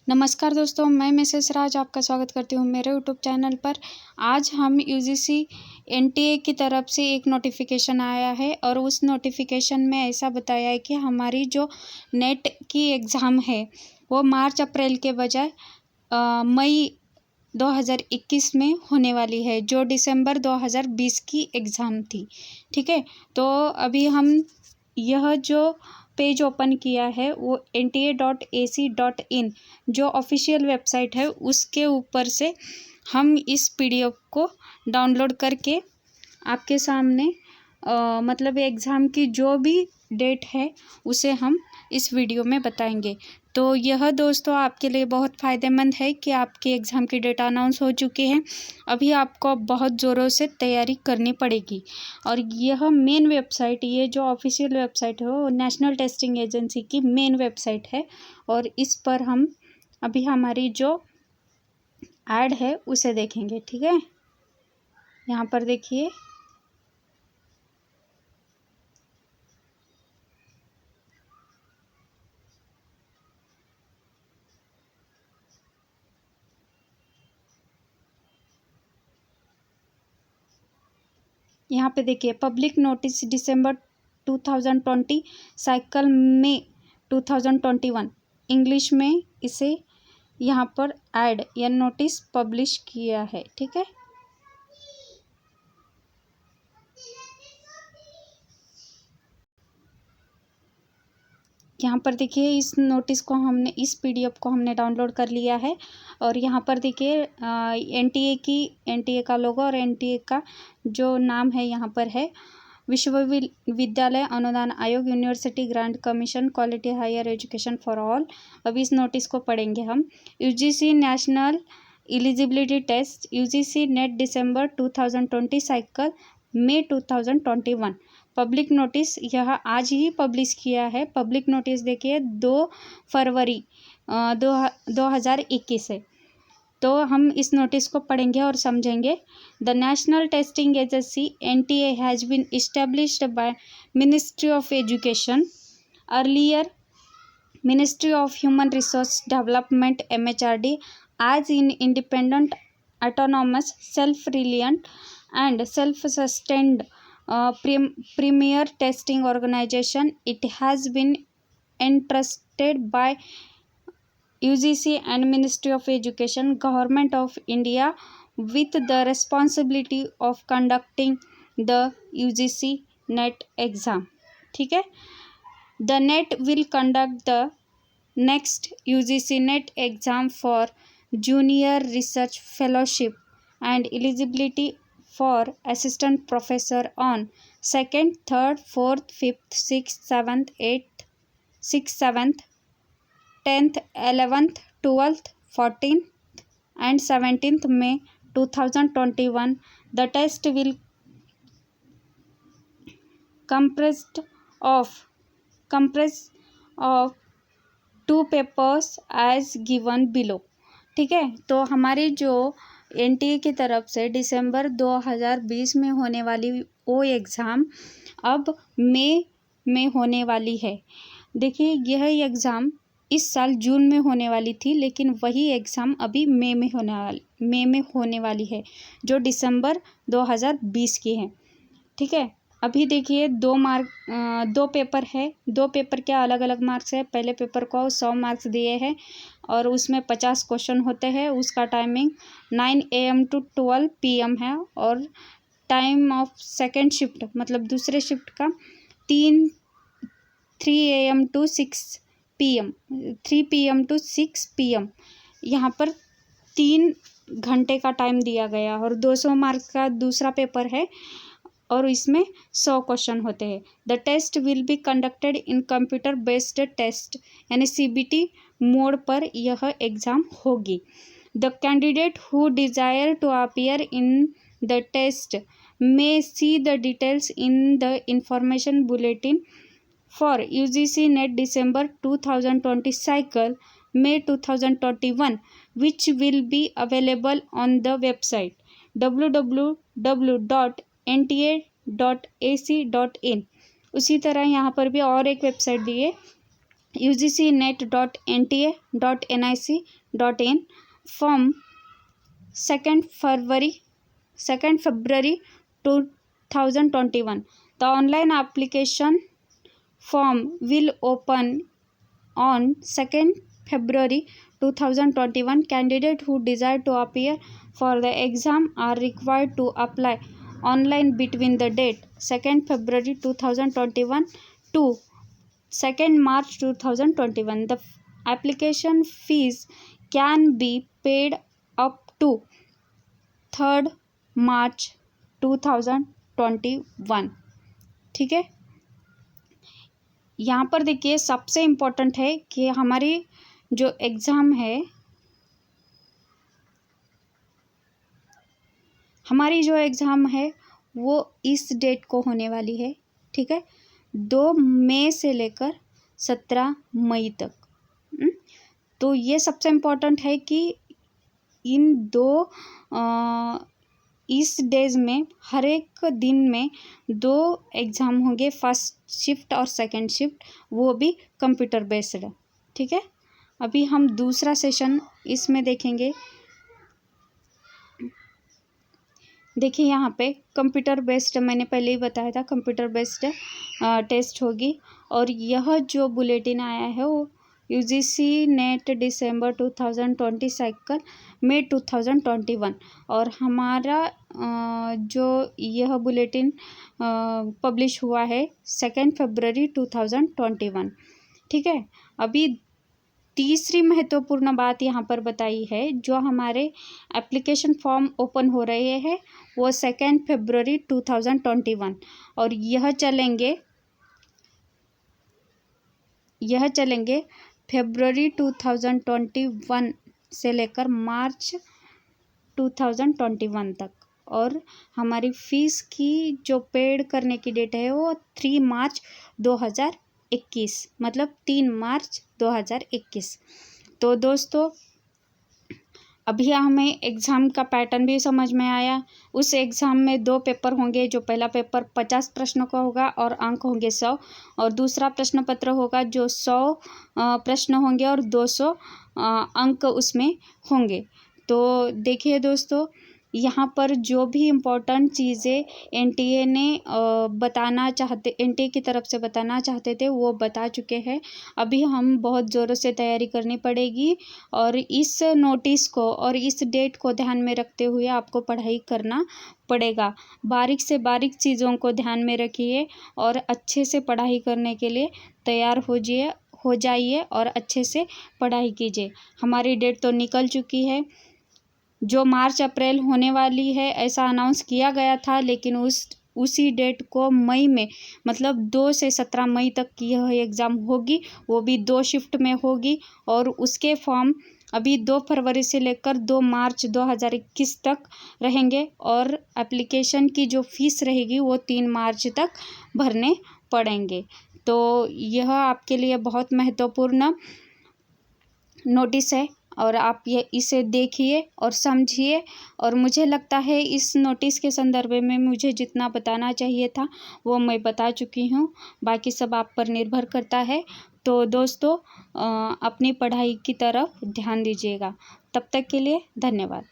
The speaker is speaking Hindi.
नमस्कार दोस्तों, मैं मिसेस राज आपका स्वागत करती हूँ मेरे यूट्यूब चैनल पर। आज हम यूजीसी एनटीए की तरफ से एक नोटिफिकेशन आया है और उस नोटिफिकेशन में ऐसा बताया है कि हमारी जो नेट की एग्ज़ाम है वो मार्च अप्रैल के बजाय मई 2021 में होने वाली है, जो दिसंबर 2020 की एग्ज़ाम थी। ठीक है, तो अभी हम यह जो पेज ओपन किया है वो nta.ac.in जो ऑफिशियल वेबसाइट है उसके ऊपर से हम इस पीडीएफ को डाउनलोड करके आपके सामने मतलब एग्ज़ाम की जो भी डेट है उसे हम इस वीडियो में बताएंगे। तो यह दोस्तों आपके लिए बहुत फ़ायदेमंद है कि आपकी एग्ज़ाम की डेट अनाउंस हो चुकी है। अभी आपको बहुत ज़ोरों से तैयारी करनी पड़ेगी। और यह मेन वेबसाइट, ये जो ऑफिशियल वेबसाइट है वो नेशनल टेस्टिंग एजेंसी की मेन वेबसाइट है और इस पर हम अभी हमारी जो ऐड है उसे देखेंगे। ठीक है, यहाँ पर देखिए, यहाँ पे देखिए पब्लिक नोटिस दिसंबर 2020 साइकिल में 2021 इंग्लिश में इसे यहाँ पर ऐड या नोटिस पब्लिश किया है। ठीक है, यहाँ पर देखिए इस नोटिस को हमने, इस पीडीएफ को हमने डाउनलोड कर लिया है और यहाँ पर देखिए एनटीए का लोगो और एनटीए का जो नाम है यहाँ पर है विश्वविद्यालय अनुदान आयोग, university grant commission, quality higher education for all. अब इस नोटिस को पढ़ेंगे हम। UGC national eligibility test, UGC NET December 2020 cycle May 2021। Public notice यह आज ही पब्लिश किया है। पब्लिक नोटिस देखिए 2 फरवरी 2021 है। तो हम इस नोटिस को पढ़ेंगे और समझेंगे। The national testing agency NTA has been established by ministry of education, earlier ministry of human resource development MHRD, as in independent, autonomous, self-reliant and self-sustained premier testing organization. It has been entrusted by UGC and Ministry of Education, Government of India, with the responsibility of conducting the UGC NET exam. ठीक है, the NET will conduct the next UGC NET exam for junior research fellowship and eligibility for assistant professor on 2nd, 3rd, 4th, 5th, 6th, 7th, 8th, 6th, 7th, 10th, 11th, 12th, 14th and 17th May 2021. The test will comprised of 2 papers as given below. ठीक है, तो हमारी जो एनटीए की तरफ से दिसंबर 2020 में होने वाली वो एग्ज़ाम अब मई में होने वाली है। देखिए यह एग्ज़ाम इस साल जून में होने वाली थी, लेकिन वही एग्ज़ाम अभी मई में होने वाली है, जो दिसंबर 2020 की है। ठीक है, अभी देखिए 2 पेपर है, 2 पेपर के अलग अलग मार्क्स है। पहले पेपर को 100 मार्क्स दिए हैं और उसमें 50 क्वेश्चन होते हैं। उसका टाइमिंग 9 AM to 12 PM है और टाइम ऑफ सेकेंड शिफ्ट मतलब दूसरे शिफ्ट का 3 AM to 6 PM, 3 PM to 6 PM यहाँ पर 3 घंटे का टाइम दिया गया और 200 मार्क्स का दूसरा पेपर है और इसमें 100 क्वेश्चन होते हैं। The test will be conducted in computer based test यानी CBT मोड पर यह एग्ज़ाम होगी। The candidate who desire to appear in the test may see the details in the information bulletin for UGC NET December 2020 cycle May 2021 which will be available on the website www.nta.ac.in। उसी तरह यहाँ पर भी और एक वेबसाइट दी है ugcnet.nta.nic.in from 2nd February 2021. The online application form will open on 2nd February 2021. Candidates who desire to appear for the exam are required to apply online between the date 2nd February 2021 to 2nd March 2021. The application fees can be paid up to 3rd March 2021. ठीक है, यहाँ पर देखिए सबसे इम्पोर्टेंट है कि हमारी जो एग्ज़ाम है, वो इस डेट को होने वाली है। ठीक है, 2 मई से लेकर 17 मई तक। तो ये सबसे इम्पोर्टेंट है कि इन इस डेज में हर एक दिन में 2 एग्ज़ाम होंगे, फर्स्ट शिफ्ट और सेकंड शिफ्ट, वो भी कंप्यूटर बेस्ड है। ठीक है, अभी हम दूसरा सेशन इसमें देखेंगे। देखिए यहाँ पे कंप्यूटर बेस्ड, मैंने पहले ही बताया था कंप्यूटर बेस्ड टेस्ट होगी। और यह जो बुलेटिन आया है वो UGC NET December 2020 cycle May 2021, और हमारा जो यह बुलेटिन पब्लिश हुआ है 2nd February 2021। ठीक है, अभी तीसरी महत्वपूर्ण बात यहाँ पर बताई है, जो हमारे एप्लीकेशन फॉर्म ओपन हो रहे हैं वो 2nd February 2021, और यह चलेंगे February 2021 से लेकर March 2021 तक। और हमारी फ़ीस की जो पेड करने की डेट है वो 3 मार्च 2021, मतलब 3 मार्च 2021। तो दोस्तों अभी हमें एग्ज़ाम का पैटर्न भी समझ में आया। उस एग्ज़ाम में 2 पेपर होंगे, जो पहला पेपर 50 प्रश्नों का होगा और अंक होंगे 100, और दूसरा प्रश्न पत्र होगा जो 100 प्रश्न होंगे और 200 अंक उसमें होंगे। तो देखिए दोस्तों, यहाँ पर जो भी इम्पोर्टेंट चीज़ें एनटीए की तरफ से बताना चाहते थे वो बता चुके हैं। अभी हम बहुत ज़ोरों से तैयारी करनी पड़ेगी, और इस नोटिस को और इस डेट को ध्यान में रखते हुए आपको पढ़ाई करना पड़ेगा। बारीक से बारीक चीज़ों को ध्यान में रखिए और अच्छे से पढ़ाई करने के लिए तैयार हो जाइए और अच्छे से पढ़ाई कीजिए। हमारी डेट तो निकल चुकी है, जो मार्च अप्रैल होने वाली है ऐसा अनाउंस किया गया था, लेकिन उसी डेट को मई में, मतलब 2 से 17 मई तक यह एग्ज़ाम होगी, वो भी 2 शिफ्ट में होगी। और उसके फॉर्म अभी 2 फरवरी से लेकर 2 मार्च 2021 तक रहेंगे, और एप्लीकेशन की जो फ़ीस रहेगी वो 3 मार्च तक भरने पड़ेंगे। तो यह आपके लिए बहुत महत्वपूर्ण नोटिस है, और आप इसे देखिए और समझिए। और मुझे लगता है इस नोटिस के संदर्भ में मुझे जितना बताना चाहिए था वो मैं बता चुकी हूँ, बाकी सब आप पर निर्भर करता है। तो दोस्तों अपनी पढ़ाई की तरफ ध्यान दीजिएगा। तब तक के लिए धन्यवाद।